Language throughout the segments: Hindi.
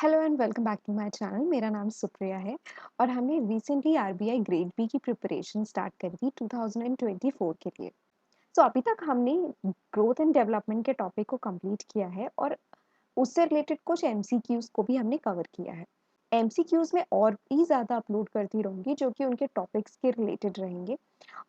Hello and welcome back to my channel. मेरा नाम सुप्रिया है और हमने रिसेंटली आरबीआई ग्रेड बी की प्रिपरेशन स्टार्ट करी थी 2024 के लिए। अभी तक हमने ग्रोथ एंड डेवलपमेंट के टॉपिक को कंप्लीट किया है और उससे रिलेटेड कुछ एमसीक्यूज को भी हमने कवर किया है। एमसीक्यूज में और भी ज़्यादा अपलोड करती रहूँगी जो कि उनके टॉपिक्स के रिलेटेड रहेंगे।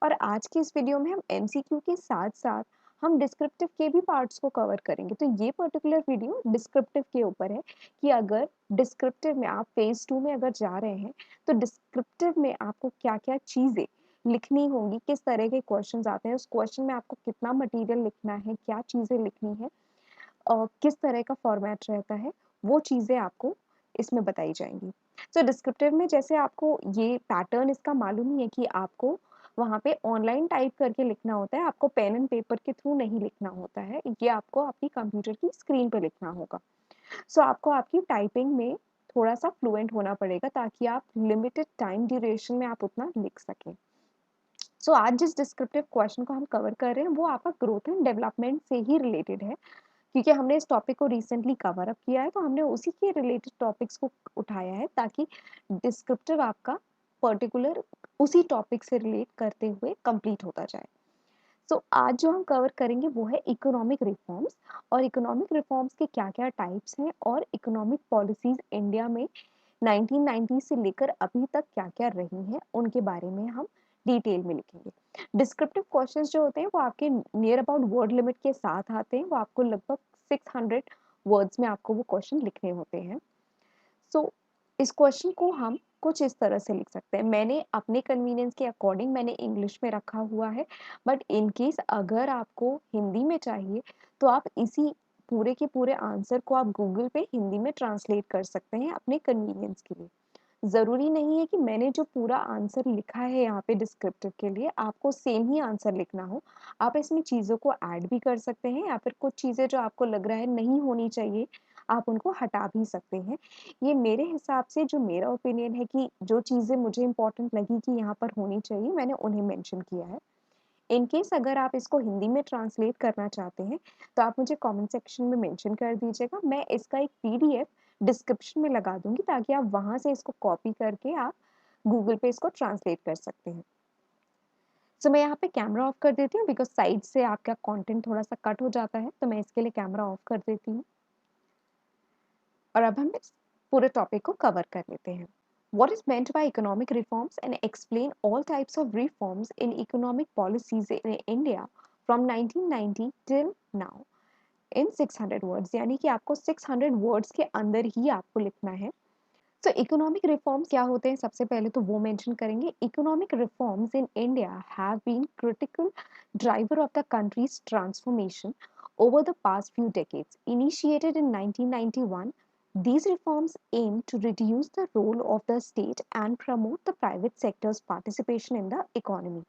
और आज की इस वीडियो में हम एमसीक्यू के साथ साथ हम डिस्क्रिप्टिव के भी पार्ट्स को कवर करेंगे। तो ये पर्टिकुलर वीडियो डिस्क्रिप्टिव के ऊपर है कि अगर डिस्क्रिप्टिव में आप फेज 2 में अगर जा रहे हैं तो डिस्क्रिप्टिव में आपको क्या-क्या चीज़ें लिखनी होंगी, किस तरह के क्वेश्चंस आते हैं, उस क्वेश्चन में आपको कितना मटेरियल लिखना है, क्या चीज़ें लिखनी है, किस तरह का फॉर्मेट रहता है, वो चीज़ें आपको इसमें बताई जाएँगी। डिस्क्रिप्टिव में जैसे आपको ये पैटर्न इसका मालूम ही है कि आपको वहाँ पे ऑनलाइन टाइप करके लिखना होता है, आपको पेन एंड पेपर के थ्रू नहीं लिखना होता है, ये आपको आपकी कंप्यूटर की स्क्रीन पे लिखना होगा। आपको आपकी टाइपिंग में थोड़ा-सा फ्लुएंट होना पड़ेगा ताकि आप लिमिटेड टाइम ड्यूरेशन में आप उतना लिख सकें। आज जिस डिस्क्रिप्टिव क्वेश्चन को हम कवर कर रहे हैं, वो आपका ग्रोथ एंड डेवलपमेंट से ही रिलेटेड है। क्योंकि हमने इस टॉपिक को रिसेंटली कवर अप किया है तो हमने उसी के रिलेटेड टॉपिक्स को उठाया है ताकि डिस्क्रिप्टिव आपका पर्टिकुलर उसी टॉपिक से रिलेट करते हुए कंप्लीट होता जाए। आज जो हम कवर करेंगे वो है इकोनॉमिक रिफॉर्म्स और इकोनॉमिक रिफॉर्म्स के क्या-क्या टाइप्स हैं और इकोनॉमिक पॉलिसीज इंडिया में 1990 से लेकर अभी तक क्या-क्या रही हैं, उनके बारे में हम डिटेल में लिखेंगे। डिस्क्रिप्टिव क्वेश्चंस जो होते हैं वो आपके नियर अबाउट वर्ड लिमिट के साथ आते हैं, वो आपको लगभग 600 वर्ड्स में आपको वो क्वेश्चन लिखने होते हैं। सो इस क्वेश्चन को हम कुछ इस तरह से लिख सकते हैं। मैंने अपने कन्वीनियंस के अकॉर्डिंग मैंने इंग्लिश में रखा हुआ है, बट इन केस अगर आपको हिंदी में चाहिए तो आप इसी पूरे के पूरे आंसर को आप गूगल पे हिंदी में ट्रांसलेट कर सकते हैं अपने कन्वीनियंस के लिए। ज़रूरी नहीं है कि मैंने जो पूरा आंसर लिखा है यहाँ पे डिस्क्रिप्टिव के लिए आपको सेम ही आंसर लिखना हो। आप इसमें चीज़ों को ऐड भी कर सकते हैं या फिर कुछ चीज़ें जो आपको लग रहा है नहीं होनी चाहिए, आप उनको हटा भी सकते हैं। ये मेरे हिसाब से जो मेरा ओपिनियन है कि जो चीज़ें मुझे इम्पोर्टेंट लगी कि यहाँ पर होनी चाहिए, मैंने उन्हें मेंशन किया है। इन केस अगर आप इसको हिंदी में ट्रांसलेट करना चाहते हैं, तो आप मुझे कमेंट सेक्शन में मेंशन कर दीजिएगा। मैं इसका एक पीडीएफ डिस्क्रिप्शन में लगा दूँगी ताकि आप वहाँ से इसको कॉपी करके आप गूगल पे इसको ट्रांसलेट कर सकते हैं। मैं यहाँ पे कैमरा ऑफ कर देती हूँ बिकॉज़ साइड से आपका कंटेंट थोड़ा-सा कट हो जाता है, तो मैं इसके लिए कैमरा ऑफ कर देती हूँ। और अब हम इस पूरे टॉपिक को कवर कर लेते हैं। What is meant by economic reforms and explain all types of reforms in economic policies in India from 1990 till now in 600 words, यानी कि आपको 600 वर्ड्स के अंदर ही आपको लिखना है। इकोनॉमिक रिफॉर्म्स क्या होते हैं, सबसे पहले तो वो मेंशन करेंगे। Economic reforms in India have been critical driver of the country's transformation over the past few decades. Initiated in 1991, these reforms aim to reduce the role of the state and promote the private sector's participation in the economy.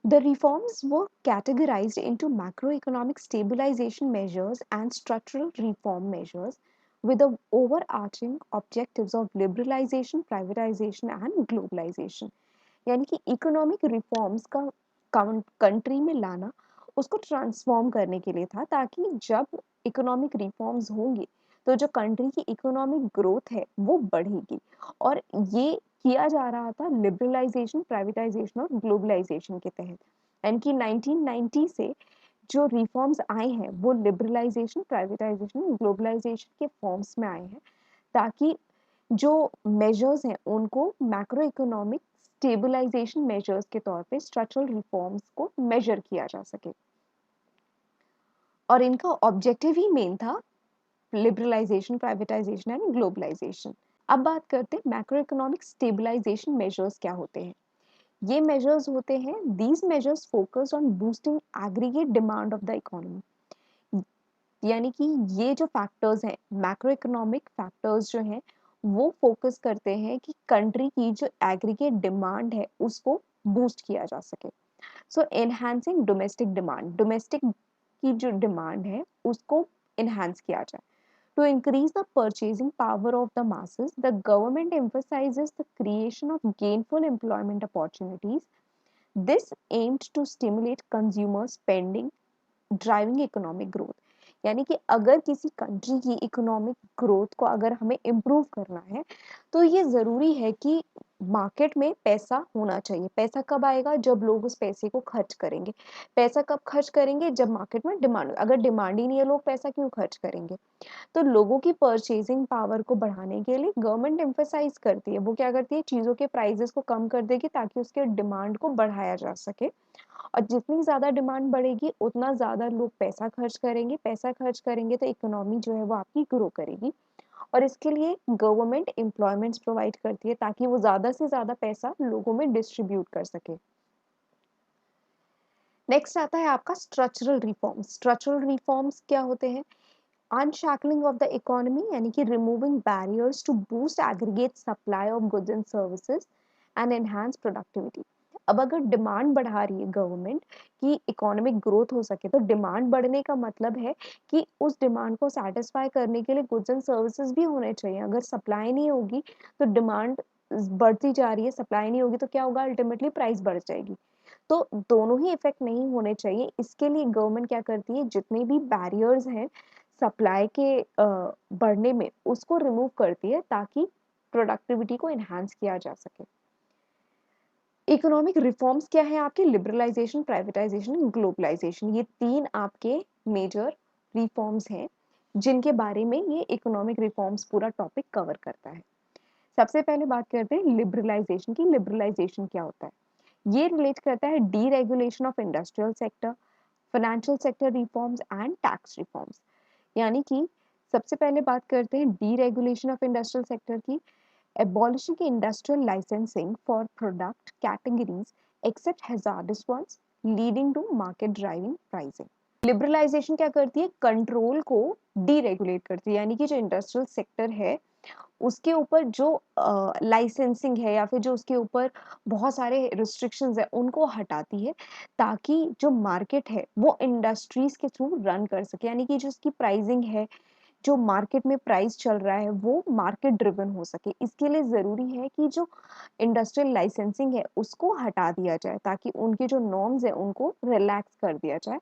The reforms were categorized into macroeconomic stabilization measures and structural reform measures with the overarching objectives of liberalization, privatization and globalization. यानी कि इकोनॉमिक रिफॉर्म्स का कंट्री में लाना उसको ट्रांसफॉर्म करने के लिए था ताकि जब इकोनॉमिक रिफॉर्म्स होंगे तो जो कंट्री की इकोनॉमिक ग्रोथ है वो बढ़ेगी। और ये किया जा रहा था लिबरलाइजेशन, प्राइवेटाइजेशन और ग्लोबलाइजेशन के तहत। एंड कि 1990 से जो रिफॉर्म्स आए हैं वो लिबरलाइजेशन, प्राइवेटाइजेशन, ग्लोबलाइजेशन के फॉर्म्स में आए हैं ताकि जो मेजर्स हैं उनको मैक्रो इकोनॉमिक स्टेबलाइजेशन मेजर्स के तौर पे स्ट्रक्चरल रिफॉर्म्स को मेजर किया जा सके। और इनका ऑब्जेक्टिव ही मेन था लिबरलाइजेशन, प्राइवेटाइजेशन एंड ग्लोबलाइजेशन। अब बात करते हैं मैक्रो इकोनॉमिक स्टेबलाइजेशन मेजर्स क्या होते हैं। ये मेजर्स होते हैं, these measures focus on boosting aggregate demand of the economy. यानी कि ये जो फैक्टर्स हैं, मैक्रो इकोनॉमिक फैक्टर्स जो हैं वो फोकस करते हैं कि कंट्री की जो एग्रीगेट डिमांड है उसको बूस्ट किया जा सके। एनहांसिंग डोमेस्टिक डिमांड, डोमेस्टिक की जो डिमांड है उसको एनहांस किया जाए। To increase the purchasing power of the masses, the government emphasizes the creation of gainful employment opportunities. This aimed to stimulate consumer spending, driving economic growth. यानी कि अगर किसी कंट्री की इकोनॉमिक ग्रोथ को अगर हमें इम्प्रूव करना है, तो ये ज़रूरी है कि मार्केट में पैसा होना चाहिए। पैसा कब आएगा? जब लोग उस पैसे को खर्च करेंगे। पैसा कब खर्च करेंगे? जब मार्केट में डिमांड, अगर डिमांड ही नहीं है, लोग पैसा क्यों खर्च करेंगे? तो लोगों की परचेजिंग पावर को बढ़ाने के लिए गवर्नमेंट एम्फसाइज़ करती है। वो क्या करती है? चीज़ों के प्राइसेज़ को कम कर देगी ताकि उसके डिमांड को बढ़ाया जा सके। और जितनी ज़्यादा डिमांड बढ़ेगी, उतना ज़्यादा लोग पैसा खर्च करेंगे। पैसा खर्च करेंगे तो इकोनॉमी जो है वो आपकी ग्रो करेगी, और इसके लिए गवर्नमेंट एम्प्लॉयमेंट्स प्रोवाइड करती है ताकि वो ज़्यादा से ज़्यादा पैसा लोगों में डिस्ट्रीब्यूट कर सके। नेक्स्ट आता है आपका स्ट्रक्चरल रिफॉर्म्स। स्ट्रक्चरल रिफॉर्म्स क्या होते हैं? अनशैकलिंग ऑफ द इकोनॉमी, यानी कि removing barriers to boost aggregate supply of goods and services and enhance productivity. अब अगर डिमांड बढ़ा रही है गवर्नमेंट कि इकोनॉमिक ग्रोथ हो सके, तो डिमांड बढ़ने का मतलब है कि उस डिमांड को सेटिस्फाई करने के लिए गुड्स एंड सर्विसेज भी होने चाहिए। अगर सप्लाई नहीं होगी तो डिमांड बढ़ती जा रही है, सप्लाई नहीं होगी तो क्या होगा? अल्टीमेटली प्राइस बढ़ जाएगी। तो दोनों ही इफेक्ट नहीं होने चाहिए। इसके लिए गवर्नमेंट क्या करती है? जितने भी बैरियर्स हैं सप्लाई के बढ़ने में, उसको रिमूव करती है ताकि प्रोडक्टिविटी को एनहांस किया जा सके। इकोनॉमिक रिफॉर्म्स क्या है आपके? Liberalisation, privatisation, globalisation. ये 3 आपके मेजर रिफॉर्म्स हैं जिनके बारे में ये इकोनॉमिक रिफॉर्म्स पूरा टॉपिक कवर करता है। सबसे पहले बात करते हैं लिबरलाइजेशन की। लिबरलाइजेशन क्या होता है? ये रिलेट करता है deregulation of industrial sector, financial sector reforms and tax reforms. यानी कि सबसे पहले बात करते हैं डीरेगुलेशन ऑफ इंडस्ट्रियल सेक्टर की। Abolishing industrial licensing for product categories except hazardous ones, leading to market driving pricing. Liberalisation क्या करती है? कंट्रोल को डीरेगुलेट करती है, यानी कि जो इंडस्ट्रियल सेक्टर है उसके ऊपर जो लाइसेंसिंग है या फिर जो उसके ऊपर बहुत सारे रिस्ट्रिक्शंस है, उनको हटाती है ताकि जो मार्केट है वो इंडस्ट्रीज के थ्रू रन कर सके। यानी कि जो उसकी प्राइसिंग है, जो मार्केट में प्राइस चल रहा है, वो मार्केट ड्रिवन हो सके। इसके लिए ज़रूरी है कि जो इंडस्ट्रियल लाइसेंसिंग है उसको हटा दिया जाए ताकि उनके जो नॉर्म्स है उनको रिलैक्स कर दिया जाए,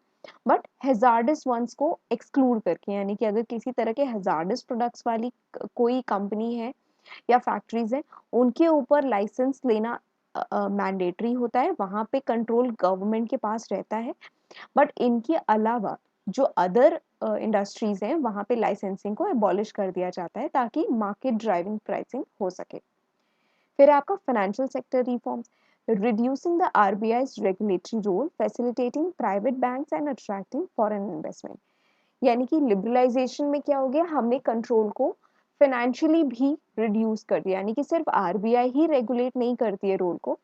बट हैजार्डस वंस को एक्सक्लूड करके। यानी कि अगर किसी तरह के हैजार्डस प्रोडक्ट्स वाली कोई कंपनी है या फैक्ट्रीज हैं, उनके ऊपर लाइसेंस लेना मैंडेटरी होता है। वहाँ पे कंट्रोल गवर्नमेंट के पास रहता है, बट इनके अलावा जो अदर इंडस्ट्रीज हैं वहाँ पे लाइसेंसिंग को एबॉलिश कर दिया जाता है ताकि मार्केट ड्राइविंग प्राइसिंग हो सके। फिर आपका financial sector reforms, reducing the RBI's regulatory role, facilitating private banks and attracting foreign investment। यानी कि लिबरलाइजेशन में क्या हो गया? हमने कंट्रोल को फाइनेंशियली भी रिड्यूस कर दिया। यानी कि सिर्फ आरबीआई ही रेगुलेट नहीं करती है रोल को,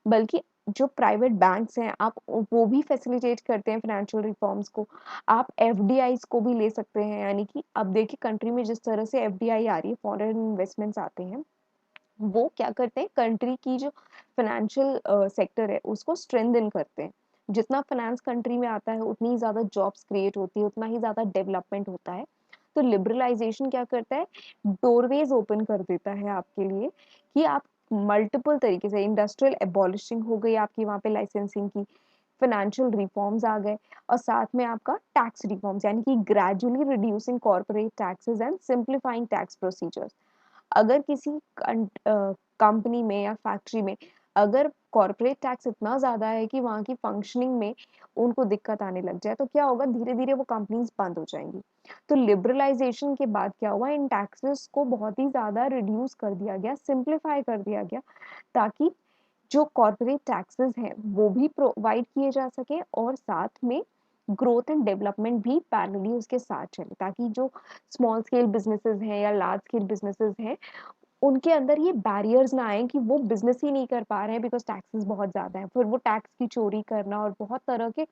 बल्कि जो प्राइवेट बैंक्स हैं आप वो भी फैसिलिटेट करते हैं फाइनेंशियल रिफॉर्म्स को। आप एफडीआईज को भी ले सकते हैं। यानी कि अब देखिए कंट्री में जिस तरह से एफडीआई आ रही है, फॉरेन इन्वेस्टमेंट्स आते हैं, वो क्या करते हैं? कंट्री की जो फाइनेंशियल सेक्टर है उसको स्ट्रेंथन करते हैं। जितना फाइनेंस कंट्री में आता है उतनी ही ज़्यादा जॉब्स क्रिएट होती है, उतना ही ज़्यादा डेवलपमेंट होता है। तो लिबरलाइजेशन क्या करता है? डोरवेज ओपन कर देता है आपके लिए कि आप मल्टीपल तरीके से, इंडस्ट्रियल एबॉलिशिंग हो गई आपकी वहाँ पे लाइसेंसिंग की, फाइनेंशियल रिफॉर्म्स आ गए, और साथ में आपका टैक्स रिफॉर्म्स, यानी कि gradually reducing corporate taxes and simplifying tax procedures. अगर किसी कंपनी में या फैक्ट्री में अगर कॉर्पोरेट टैक्स इतना ज़्यादा है कि वहाँ की फंक्शनिंग में उनको दिक्कत आने लग जाए, तो क्या होगा? धीरे-धीरे वो कंपनीज़ बंद हो जाएँगी। तो लिबरलाइज़ेशन के बाद क्या हुआ? इन टैक्सेस को बहुत ही ज़्यादा रिड्यूस कर दिया गया, सिंप्लीफाई कर दिया गया, ताकि जो कॉर्पोरेट टैक्सेस हैं वो भी प्रोवाइड किए जा सके और साथ में ग्रोथ एंड डेवलपमेंट भी पैरेलली उसके साथ चले, ताकि जो स्मॉल स्केल बिजनेसेस हैं या लार्ज स्केल बिजनेसेस हैं, उनके अंदर ये बैरियर्स ना आए कि वो बिजनेस ही नहीं कर पा रहे हैं बिकॉज टैक्सेस बहुत ज़्यादा हैं। फिर वो टैक्स की चोरी करना और बहुत तरह के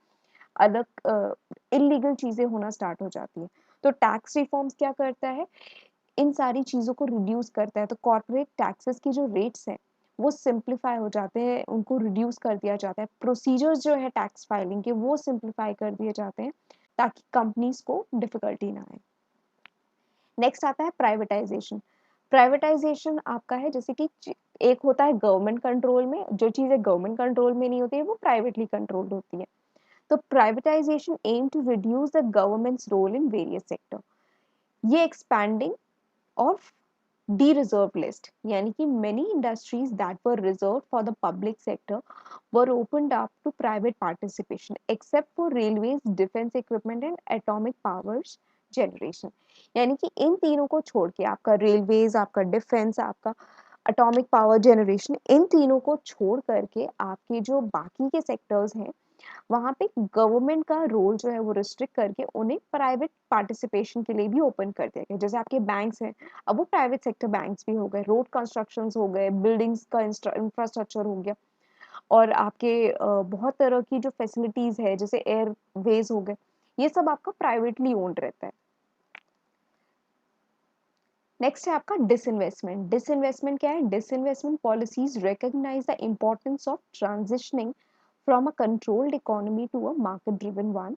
अलग इलीगल चीज़ें होना स्टार्ट हो जाती हैं। तो टैक्स रिफॉर्म्स क्या करता है? इन सारी चीज़ों को रिड्यूस करता है। तो कॉर्पोरेट टैक्सेस की जो रेट्स हैं वो सिंप्लीफाई हो जाते हैं, उनको रिड्यूस कर दिया जाता है। प्रोसीजर्स जो है टैक्स फाइलिंग के वो सिंप्लीफाई कर दिए जाते हैं ताकि कंपनीज को डिफिकल्टी ना आए। नेक्स्ट आता है प्राइवेटाइजेशन। प्राइवेटाइजेशन आपका है जैसे कि एक होता है गवर्नमेंट कंट्रोल में, जो चीज़ें गवर्नमेंट कंट्रोल में नहीं होती है वो प्राइवेटली कंट्रोल्ड होती है। तो privatisation aim to reduce the government's role in various sector, ये एक्सपैंडिंग ऑफ de-reserved list, यानी कि many industries that were reserved for the public sector were opened up to private participation except for railways, defense equipment and atomic powers generation। यानी कि इन तीनों को छोड़ के आपका रेलवेज, आपका डिफेंस, आपका एटॉमिक पावर जनरेशन, इन तीनों को छोड़ करके आपके जो बाकी के सेक्टर्स हैं वहाँ पे गवर्नमेंट का रोल जो है वो रिस्ट्रिक्ट करके उन्हें प्राइवेट पार्टिसिपेशन के लिए भी ओपन कर दिया गया। जैसे आपके बैंक्स हैं, अब वो प्राइवेट सेक्टर बैंक्स भी हो गए, रोड कंस्ट्रक्शंस हो गए, बिल्डिंग्स का इंफ्रास्ट्रक्चर हो गया, और आपके बहुत तरह की जो फैसिलिटीज है जैसे एयरवेज हो गए, ये सब आपका प्राइवेटली ओन्ड रहता है। नेक्स्ट है आपका डिसइन्वेस्टमेंट। डिसइन्वेस्टमेंट क्या है? Disinvestment policies recognise the importance of transitioning from a controlled economy to a market driven one,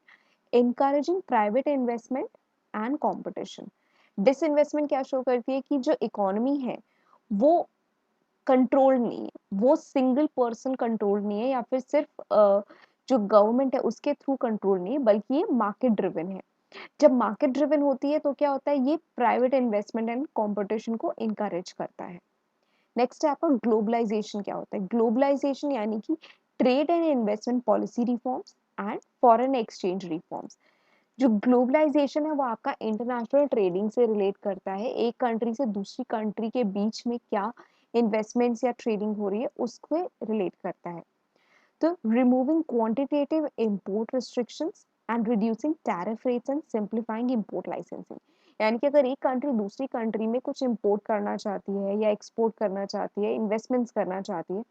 encouraging private investment and competition। Disinvestment क्या शो करती है कि जो इकोनॉमी है वो कंट्रोल नहीं है, वो सिंगल पर्सन कंट्रोल नहीं है या फिर सिर्फ जो गवर्नमेंट है उसके थ्रू कंट्रोल नहीं है, बल्कि ये मार्केट ड्रिवन है। जब मार्केट ड्रिवन होती है तो क्या होता है, ये प्राइवेट इन्वेस्टमेंट एंड कंपटीशन को इनकरेज करता है। नेक्स्ट है आपका ग्लोबलाइजेशन। क्या होता है ग्लोबलाइजेशन? यानी कि trade and investment policy reforms and foreign exchange reforms. जो ग्लोबलाइजेशन है वो आपका इंटरनेशनल ट्रेडिंग से रिलेट करता है, एक कंट्री से दूसरी कंट्री के बीच में क्या इन्वेस्टमेंट्स या ट्रेडिंग हो रही है उसको रिलेट करता है। तो removing quantitative import restrictions and reducing tariff rates and simplifying import licensing. यानी कि अगर एक कंट्री दूसरी कंट्री में कुछ इंपोर्ट करना चाहती है या एक्सपोर्ट करना चाहती है, इन्वेस्टमेंट्स करना चाहती है,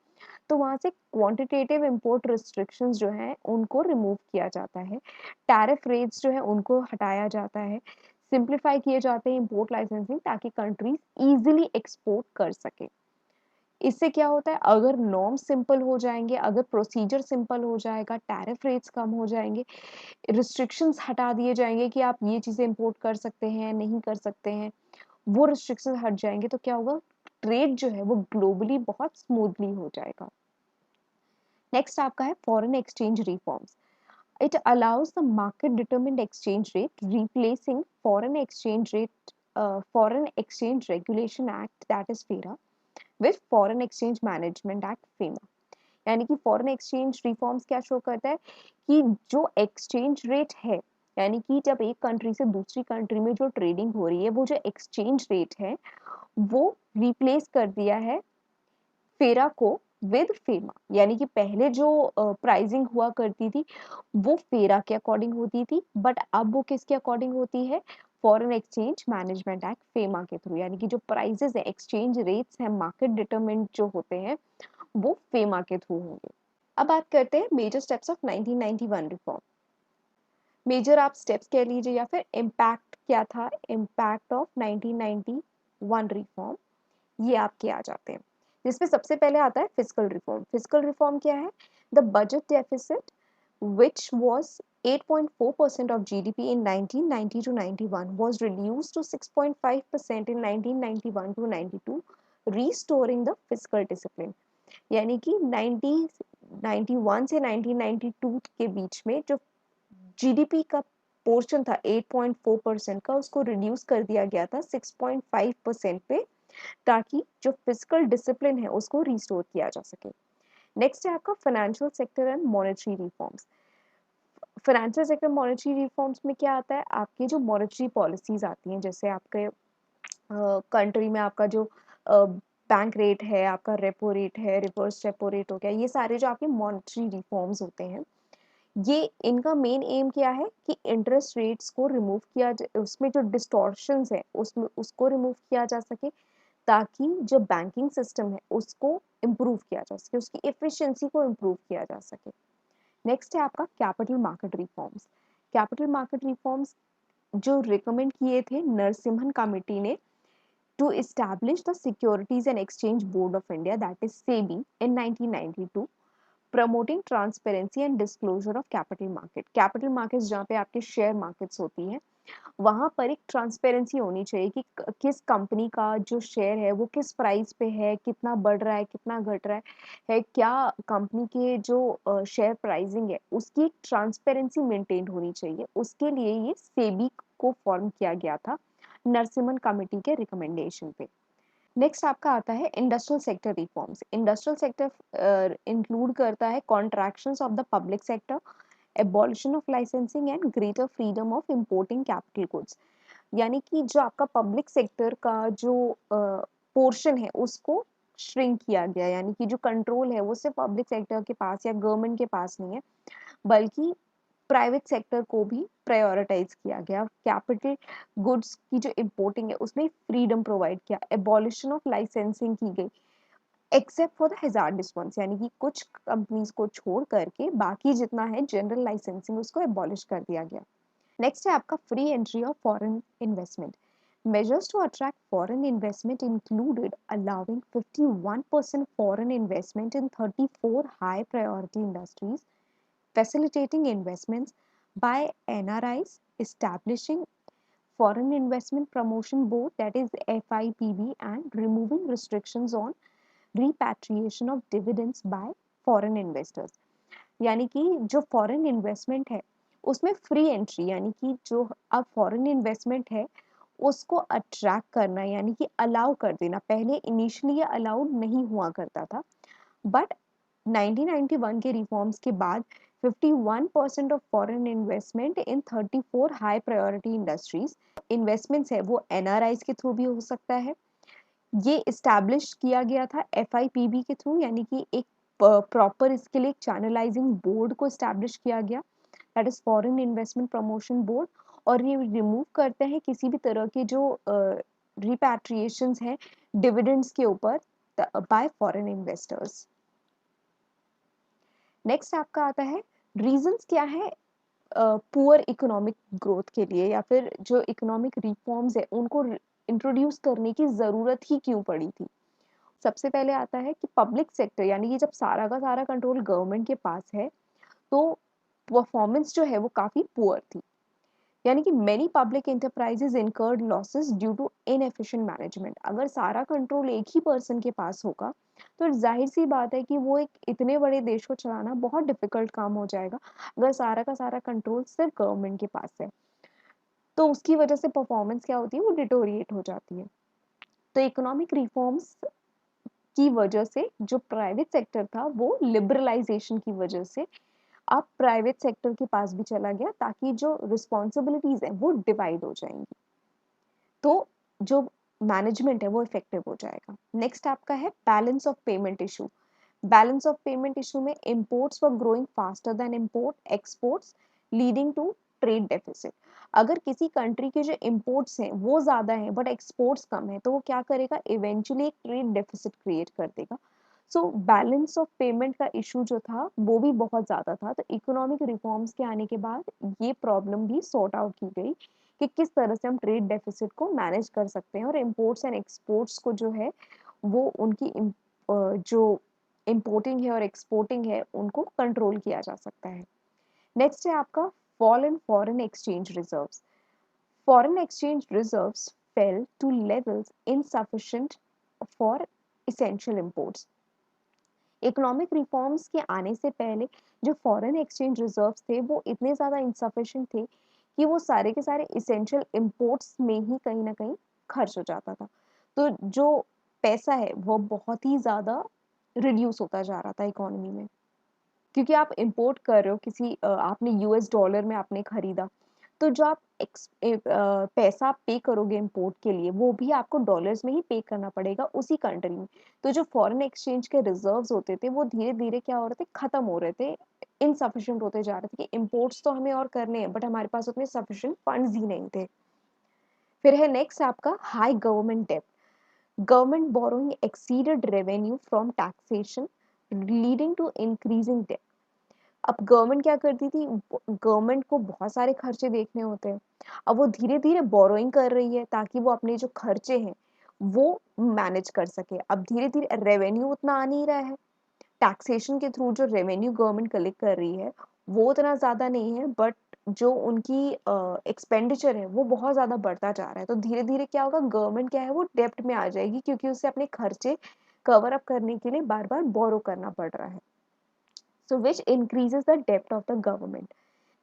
तो वहाँ से क्वांटिटेटिव इंपोर्ट रिस्ट्रिक्शंस जो हैं उनको रिमूव किया जाता है, टैरिफ रेट्स जो है उनको हटाया जाता है, सिंप्लीफाई किए जाते हैं इंपोर्ट लाइसेंसिंग, ताकि कंट्रीज इजीली एक्सपोर्ट कर सके। इससे क्या होता है, अगर नॉर्म सिंपल हो जाएंगे, अगर प्रोसीजर सिंपल हो जाएगा, टैरिफ रेट्स कम हो जाएंगे, रिस्ट्रिक्शंस हटा दिए जाएंगे कि आप ये चीज़ें इंपोर्ट कर सकते हैं नहीं कर सकते हैं, वो रिस्ट्रिक्शंस हट जाएंगे, तो क्या होगा, ट्रेड जो है वो ग्लोबली बहुत स्मूथली हो जाएगा। नेक्स्ट आपका है foreign exchange reforms. It allows the market determined exchange rate replacing foreign exchange regulation act, that is FERA, with foreign exchange management act, FEMA. यानी कि फॉरेन एक्सचेंज रिफॉर्म्स क्या शो करता है कि जो एक्सचेंज रेट है, यानी कि जब एक कंट्री से दूसरी कंट्री में जो ट्रेडिंग हो रही है, वो जो एक्सचेंज रेट है वो रिप्लेस कर दिया है फेरा को विद फेमा। यानी कि पहले जो प्राइसिंग हुआ करती थी वो फेरा के अकॉर्डिंग होती थी, बट अब वो किसके अकॉर्डिंग होती है, foreign exchange management act, FEMA के थ्रू। यानी कि जो प्राइसेस है, एक्सचेंज रेट्स हैं, मार्केट डिटरमिन्ड जो होते हैं, वो फेमा के थ्रू होंगे। अब बात करते हैं major steps of 1991 reform. Major आप स्टेप्स कह लीजिए या फिर इम्पैक्ट क्या था, इम्पैक्ट ऑफ 1991 रिफॉर्म, ये आपके आ जाते हैं, जिसमें सबसे पहले आता है फिस्कल रिफॉर्म। फिस्कल रिफॉर्म क्या है? The budget deficit which was 8.4% of GDP in 1990 to 91 was reduced to 6.5% in 1991 to 92, restoring the fiscal discipline। यानी कि 1991 से 1992 के बीच में जो जीडीपी का पोर्शन था 8.4% का, उसको रिड्यूस कर दिया गया था 6.5% पे, ताकि जो फिजिकल डिसिप्लिन है उसको रिस्टोर किया जा सके। नेक्स्ट है आपका financial sector and monetary reforms. Financial sector monetary reforms में क्या आता है, आपकी जो मॉनेटरी पॉलिसीज आती हैं, जैसे आपके कंट्री में आपका जो बैंक रेट है, आपका रेपो रेट है, रिवर्स रेपो रेट हो गया, ये सारे जो आपके मॉनेटरी रिफॉर्म्स होते हैं, ये इनका मेन एम क्या है कि इंटरेस्ट रेट्स को रिमूव किया, उसमें जो डिस्टॉर्शंस है उसमें उसको रिमूव किया जा सके, ताकि जो बैंकिंग सिस्टम है उसको इम्प्रूव किया जा सके, उसकी एफिशिएंसी को इम्प्रूव किया जा सके। नेक्स्ट है आपका capital market reforms. Capital market reforms जो रिकमेंड किए थे नरसिम्हन कमेटी ने to establish the securities and exchange board of India, that is SEBI, in 1992, promoting transparency and disclosure of capital market. Capital markets जहाँ पे आपके शेयर मार्केट्स होती हैं, वहाँ पर एक ट्रांसपेरेंसी होनी चाहिए कि किस कंपनी का जो शेयर है वो किस प्राइस पे है, कितना बढ़ रहा है, कितना घट रहा है, क्या कंपनी के जो शेयर प्राइसिंग है उसकी एक ट्रांसपेरेंसी मेंटेन होनी चाहिए। उसके लिए ये सेबी को फॉर्म किया गया था नरसिम्हन कमेटी के रिकमेंडेशन पे। नेक्स्ट आपका आता है industrial sector reforms. Industrial sector include करता है contractions of the public sector, abolition of licensing and greater freedom of importing capital goods. यानी कि जो आपका पब्लिक सेक्टर का जो पोर्शन है उसको श्रिंक किया गया, यानी कि जो कंट्रोल है वो सिर्फ पब्लिक सेक्टर के पास या गवर्नमेंट के पास नहीं है, बल्कि प्राइवेट सेक्टर को भी प्रायोरिटाइज किया गया। कैपिटल गुड्स की जो इंपोर्टिंग है उसमें फ्रीडम प्रोवाइड किया। एबॉलिशन ऑफ लाइसेंसिंग की गई except for the hazardous ones, यानी कि कुछ कंपनीज को छोड़ करके बाकी जितना है जनरल लाइसेंसिंग उसको एबॉलिश कर दिया गया। नेक्स्ट है आपका free entry of foreign investment. Measures to attract foreign investment included allowing 51% foreign investment in 34 high priority industries, facilitating investments by NRIs, establishing Foreign Investment Promotion Board, that is FIPB, and removing restrictions on repatriation of dividends by foreign investors। यानी कि जो फॉरेन इन्वेस्टमेंट है उसमें फ्री एंट्री, यानी कि जो अब फॉरेन इन्वेस्टमेंट है उसको अट्रैक्ट करना, यानी कि अलाउ कर देना। पहले इनिशियली ये अलाउड नहीं हुआ करता था, बट 1991 के रिफॉर्म्स के बाद 51% of foreign investment in 34 high priority industries. Investments है वो एनआरआईज के थ्रू भी हो सकता है। ये इस्टेब्लिश किया गया था एफआईपीबी के थ्रू, यानी कि एक प्रॉपर इसके लिए चैनलाइजिंग बोर्ड को इस्टेब्लिश किया गया, that is foreign investment promotion board. और ये रिमूव करते हैं किसी भी तरह के जो रिपैट्रिएशंस हैं डिविडेंड्स के ऊपर बाय फॉरेन इन्वेस्टर्स। नेक्स्ट आपका आता है रीजंस क्या है पुअर इकोनॉमिक ग्रोथ के लिए, या फिर जो इकोनॉमिक रिफॉर्म्स है उनको इंट्रोड्यूस करने की ज़रूरत ही क्यों पड़ी थी। सबसे पहले आता है कि पब्लिक सेक्टर, यानी कि जब सारा का सारा कंट्रोल गवर्नमेंट के पास है तो परफॉर्मेंस जो है वो काफ़ी पुअर थी। यानी कि many public enterprises incurred losses due to inefficient management. अगर सारा कंट्रोल एक ही पर्सन के पास होगा तो जाहिर सी बात है कि वो एक इतने बड़े देश को चलाना बहुत डिफिकल्ट काम हो जाएगा अगर सारा का सारा कंट्रोल सिर्फ गवर्नमेंट के पास है। तो उसकी वजह से परफॉर्मेंस क्या होती है, वो डिटोरिएट हो जाती है। तो इकोनॉमिक रिफॉर्म्स की वजह से जो प्राइवेट सेक्टर था वो लिबरलाइजेशन की वजह से अब प्राइवेट सेक्टर के पास भी चला गया, ताकि जो रिस्पॉन्सिबिलिटीज है वो डिवाइड हो जाएंगी, तो जो मैनेजमेंट है वो इफेक्टिव हो जाएगा। नेक्स्ट आपका है balance of payment issue. Balance of payment issue में imports were growing faster than import exports, leading to trade deficit. अगर किसी कंट्री के जो इंपोर्ट्स हैं वो ज्यादा हैं बट एक्सपोर्ट्स कम है तो वो क्या करेगा, इवेंचुअली एक ट्रेड डेफिसिट क्रिएट कर देगा। सो बैलेंस ऑफ पेमेंट का इशू जो था वो भी बहुत ज़्यादा था। तो इकोनॉमिक रिफॉर्म्स के आने के बाद ये प्रॉब्लम भी सॉर्ट आउट की गई कि किस तरह से हम ट्रेड डेफिसिट को मैनेज कर सकते हैं और इम्पोर्ट्स एंड एक्सपोर्ट्स को जो है वो उनकी जो इम्पोर्टिंग है और एक्सपोर्टिंग है उनको कंट्रोल किया जा सकता है। नेक्स्ट है आपका fall in foreign exchange reserves. Foreign exchange reserves fail two levels insufficient for essential imports। Economic reforms के आने से पहले जो फॉरेन एक्सचेंज रिजर्व्स थे वो इतने ज़्यादा इंसफिशिएंट थे कि वो सारे के सारे इसेंशियल इंपोर्ट्स में ही कहीं ना कहीं खर्च हो जाता था। तो जो पैसा है वो बहुत ही ज़्यादा रिड्यूस होता जा रहा था इकोनॉमी में, क्योंकि आप इंपोर्ट कर रहे हो किसी आपने यूएस डॉलर में आपने खरीदा, तो जो आप पैसा पे करोगे इंपोर्ट के लिए वो भी आपको डॉलर्स में ही पे करना पड़ेगा उसी कंट्री में। तो जो फॉरेन एक्सचेंज के रिजर्व्स होते थे वो धीरे धीरे क्या हो रहे थे, खत्म हो रहे थे, इनसफिशिएंट होते जा रहे थे कि इंपोर्ट्स तो हमें और करने हैं बट हमारे पास उतने सफिशिएंट फंड्स ही नहीं थे। फिर है नेक्स्ट आपका हाई गवर्नमेंट डेब्ट। Government borrowing exceeded revenue from taxation leading to increasing डेब्ट। अब गवर्नमेंट क्या करती थी, गवर्नमेंट को बहुत सारे खर्चे देखने होते हैं, अब वो धीरे धीरे बोरोइंग कर रही है ताकि वो अपने जो खर्चे हैं वो मैनेज कर सके। अब धीरे धीरे रेवेन्यू उतना आ नहीं रहा है टैक्सेशन के थ्रू जो रेवेन्यू गवर्नमेंट कलेक्ट कर रही है, वो उतना ज़्यादा नहीं है, बट जो उनकी एक्सपेंडिचर है, वो बहुत ज़्यादा बढ़ता जा रहा है। तो धीरे-धीरे क्या होगा, गवर्नमेंट क्या है, वो डेब्ट में आ जाएगी, क्योंकि उसे अपने खर्चे कवर अप करने के लिए बार-बार बोरो करना पड़ रहा है। सो व्हिच इंक्रीजेस द डेब्ट ऑफ द गवर्नमेंट।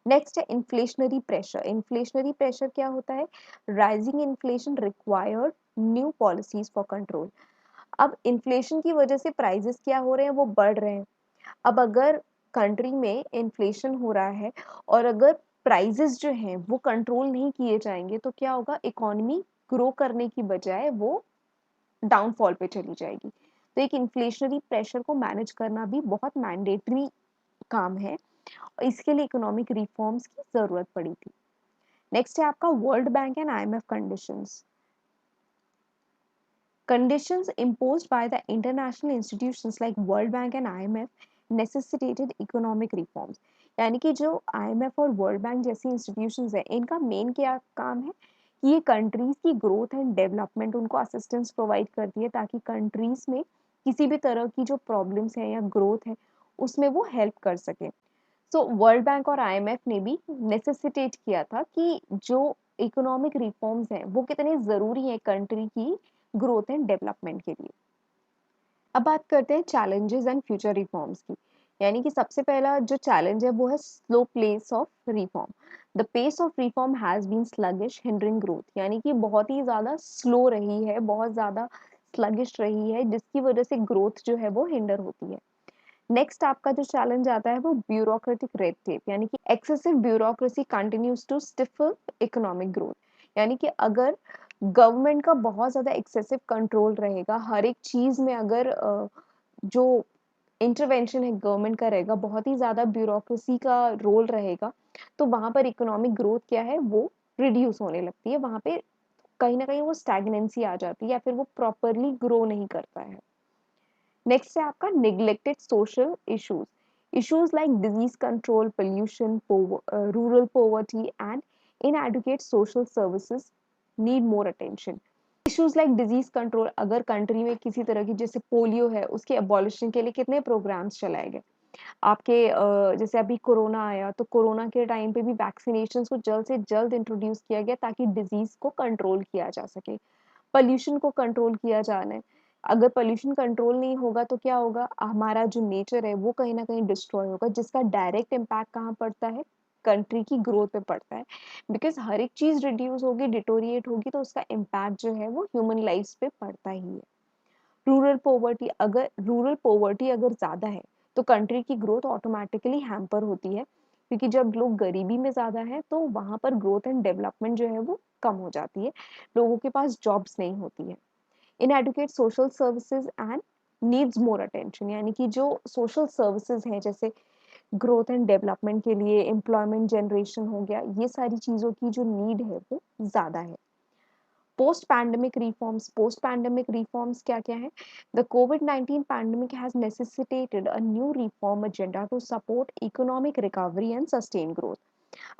नेक्स्ट है इन्फ्लेशनरी प्रेशर। इन्फ्लेशनरी प्रेशर क्या होता है? Rising inflation required new policies for control. अब इन्फ्लेशन की वजह से प्राइसेस क्या हो रहे हैं, वो बढ़ रहे हैं। अब अगर कंट्री में इन्फ्लेशन हो रहा है और अगर प्राइसेस जो हैं वो कंट्रोल नहीं किए जाएंगे, तो क्या होगा, इकोनॉमी ग्रो करने की बजाय वो डाउनफॉल पे चली जाएगी। तो एक इन्फ्लेशनरी प्रेशर को मैनेज करना भी बहुत मैंडेटरी काम है, और इसके लिए इकोनॉमिक रिफॉर्म्स की जरूरत पड़ी थी। नेक्स्ट है आपका world bank and IMF conditions. Conditions imposed by the international institutions like World Bank and IMF necessitated economic reforms. यानी कि जो IMF और वर्ल्ड बैंक जैसी इंस्टीट्यूशंस हैं, इनका मेन क्या काम है कि ये कंट्रीज की ग्रोथ एंड डेवलपमेंट, उनको असिस्टेंस प्रोवाइड करती है, ताकि कंट्रीज में किसी भी तरह की जो प्रॉब्लम्स हैं या ग्रोथ है, उसमें वो हेल्प कर सके। सो वर्ल्ड बैंक और आईएमएफ ने भी नेसेसिटेट किया था कि जो इकोनॉमिक रिफॉर्म्स हैं वो कितने ज़रूरी हैं कंट्री की ग्रोथ एंड डेवलपमेंट के लिए। अब बात करते हैं चैलेंजेस एंड फ्यूचर रिफॉर्म्स की। यानी कि सबसे पहला जो चैलेंज है वो है slow pace of reform. The pace of reform has been sluggish hindering growth. यानी कि बहुत ही ज़्यादा स्लो रही है, बहुत ज़्यादा स्लगिश रही है, जिसकी वजह से ग्रोथ जो है वो हिंडर होती है। नेक्स्ट आपका जो चैलेंज आता है वो ब्यूरोक्रेटिक रेड टेप। यानी कि excessive bureaucracy continues to stifle economic growth. यानी कि अगर गवर्नमेंट का बहुत ज़्यादा एक्सेसिव कंट्रोल रहेगा हर एक चीज़ में, अगर जो इंटरवेंशन है गवर्नमेंट का रहेगा, बहुत ही ज़्यादा ब्यूरोक्रेसी का रोल रहेगा, तो वहाँ पर इकोनॉमिक ग्रोथ क्या है, वो रिड्यूस होने लगती है। वहाँ पे कहीं ना कहीं वो स्टैग्नेंसी आ जाती है, या फिर वो प्रॉपरली ग्रो नहीं करता है। नेक्स्ट है आपका neglected social issues. Issues like disease control, pollution, rural poverty and inadequate social services need more attention. Issues like disease control, अगर कंट्री में किसी तरह की जैसे पोलियो है, उसके अबॉलिशन के लिए कितने प्रोग्राम्स चलाए गए। आपके जैसे अभी कोरोना आया, तो कोरोना के टाइम पे भी वैक्सीनेशन को जल्द से जल्द इंट्रोड्यूस किया गया, ताकि डिजीज को कंट्रोल किया जा सके। पॉल्यूशन को कंट्रोल किया जाना है। अगर पॉल्यूशन कंट्रोल नहीं होगा तो क्या होगा, हमारा जो नेचर है वो कहीं ना कहीं डिस्ट्रॉय होगा, जिसका डायरेक्ट इम्पैक्ट कहाँ पड़ता है, कंट्री की ग्रोथ पे पड़ता है। बिकॉज हर एक चीज रिड्यूस होगी, डिटोरिएट होगी, तो उसका इम्पैक्ट जो है वो ह्यूमन लाइफ पे पड़ता ही है। रूरल पॉवर्टी अगर ज़्यादा है, तो कंट्री की ग्रोथ ऑटोमेटिकली हैम्पर होती है, क्योंकि जब लोग गरीबी में ज़्यादा है तो वहाँ पर ग्रोथ एंड डेवलपमेंट जो है वो कम हो जाती है, लोगों के पास जॉब्स नहीं होती है। Inadequate social services and needs more attention. यानी कि जो सोशल सर्विसेज हैं, जैसे ग्रोथ एंड डेवलपमेंट के लिए एम्प्लॉयमेंट जनरेशन हो गया, ये सारी चीज़ों की जो नीड है वो ज़्यादा है। पोस्ट पैंडेमिक रिफॉर्म्स क्या क्या है? द कोविड-19 pandemic has necessitated a new reform agenda to support economic recovery and sustain growth.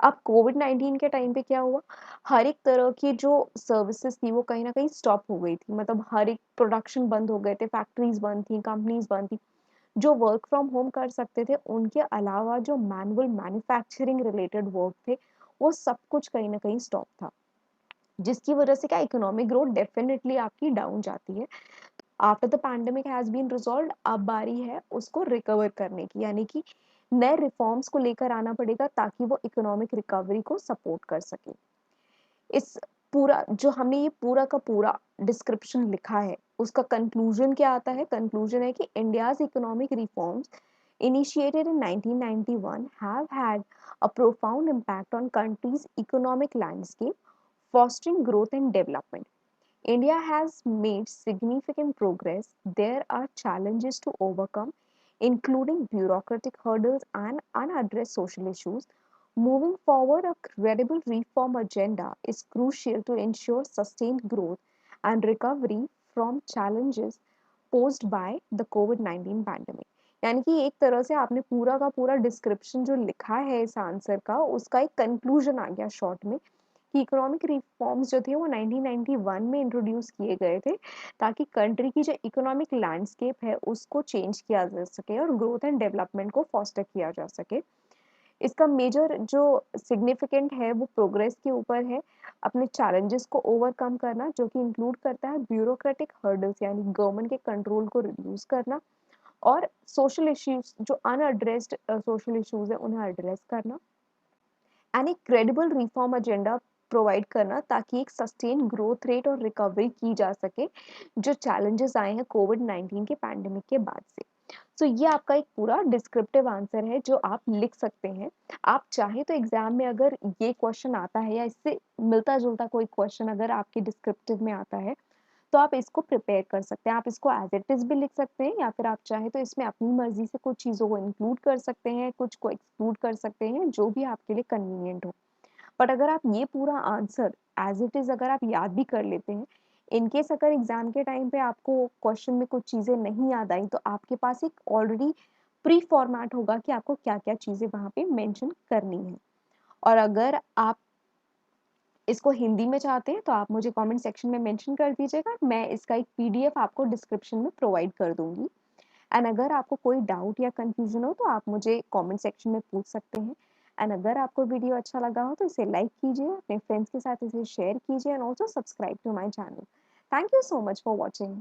अब कोविड-19 के टाइम पे क्या हुआ, हर एक तरह की जो सर्विसेज थी वो कहीं ना कहीं स्टॉप हो गई थी। मतलब हर एक प्रोडक्शन बंद हो गए थे, फैक्ट्रीज बंद थी, कंपनीज बंद थी। जो वर्क फ्रॉम होम कर सकते थे, उनके अलावा जो मैनुअल मैन्युफैक्चरिंग रिलेटेड वर्क थे, वो सब कुछ कहीं ना कहीं स्टॉप था, जिसकी वजह से क्या, इकोनॉमिक ग्रोथ डेफिनेटली आपकी डाउन जाती है। After the pandemic has been resolve, अब बारी है उसको रिकवर करने की। यानी कि नए रिफॉर्म्स को लेकर आना पड़ेगा, ताकि वो इकोनॉमिक रिकवरी को सपोर्ट कर सके। इस पूरा जो हमने ये पूरा का पूरा डिस्क्रिप्शन लिखा है, उसका कंक्लूजन क्या आता है? कंक्लूजन है कि India's economic reforms initiated in 1991 have had a profound impact on country's economic landscape, fostering growth and development. India has made significant progress. There are challenges to overcome, including bureaucratic hurdles and unaddressed social issues. Moving forward, a credible reform agenda is crucial to ensure sustained growth and recovery from challenges posed by the covid pandemic. यानी कि एक तरह से आपने पूरा का पूरा डिस्क्रिप्शन जो लिखा है इस आंसर का, उसका एक कंक्लूजन आ गया शॉर्ट में, कि इकोनॉमिक रिफॉर्म्स जो थे वो 1991 में इंट्रोड्यूस किए गए थे, ताकि कंट्री की जो इकोनॉमिक लैंडस्केप है उसको चेंज किया जा सके और ग्रोथ एंड डेवलपमेंट को फॉस्टर किया जा सके। इसका मेजर जो सिग्निफिकेंट है वो प्रोग्रेस के ऊपर है, अपने चैलेंजेस को ओवरकम करना, जो कि इंक्लूड करता है ब्यूरोक्रेटिक हर्डल्स यानी गवर्नमेंट के कंट्रोल को रिड्यूस करना, और सोशल इश्यूज जो अनएड्रेस्ड सोशल इश्यूज है उन्हें एड्रेस करना, एंड एक क्रेडिबल रिफॉर्म एजेंडा प्रोवाइड करना, ताकि एक सस्टेन ग्रोथ रेट और रिकवरी की जा सके जो चैलेंजेस आए हैं कोविड-19 के पैंडेमिक के बाद से। सो ये आपका एक पूरा डिस्क्रिप्टिव आंसर है जो आप लिख सकते हैं। आप चाहें तो एग्जाम में अगर ये क्वेश्चन आता है या इससे मिलता-जुलता कोई क्वेश्चन अगर आपके डिस्क्रिप्टिव में आता है, तो आप इसको प्रिपेयर कर सकते हैं। आप इसको एज़ इट इज़ भी लिख सकते हैं या फिर आप चाहें तो इसमें अपनी मर्ज़ी से कुछ चीज़ों को इंक्लूड कर सकते हैं, कुछ को एक्सक्लूड कर सकते हैं, जो भी आपके लिए कन्वीनिएंट हो। बट अगर आप ये पूरा आंसर एज़ इट इज़ अगर आप याद भी कर लेते हैं, इन केस अगर एग्ज़ाम के टाइम पे आपको क्वेश्चन में कुछ चीज़ें नहीं याद आई, तो आपके पास एक ऑलरेडी प्री फॉर्मेट होगा कि आपको क्या-क्या चीज़ें वहाँ पे मेंशन करनी है। और अगर आप इसको हिंदी में चाहते हैं तो आप मुझे कमेंट सेक्शन में मेंशन कर दीजिएगा, मैं इसका एक पीडीएफ आपको डिस्क्रिप्शन में प्रोवाइड कर दूँगी। एंड अगर आपको कोई डाउट या कन्फ्यूज़न हो तो आप मुझे कमेंट सेक्शन में पूछ सकते हैं। एंड अगर आपको वीडियो अच्छा लगा हो तो इसे लाइक कीजिए, अपने फ्रेंड्स के साथ इसे शेयर कीजिए and also subscribe to my channel. Thank you so much for watching.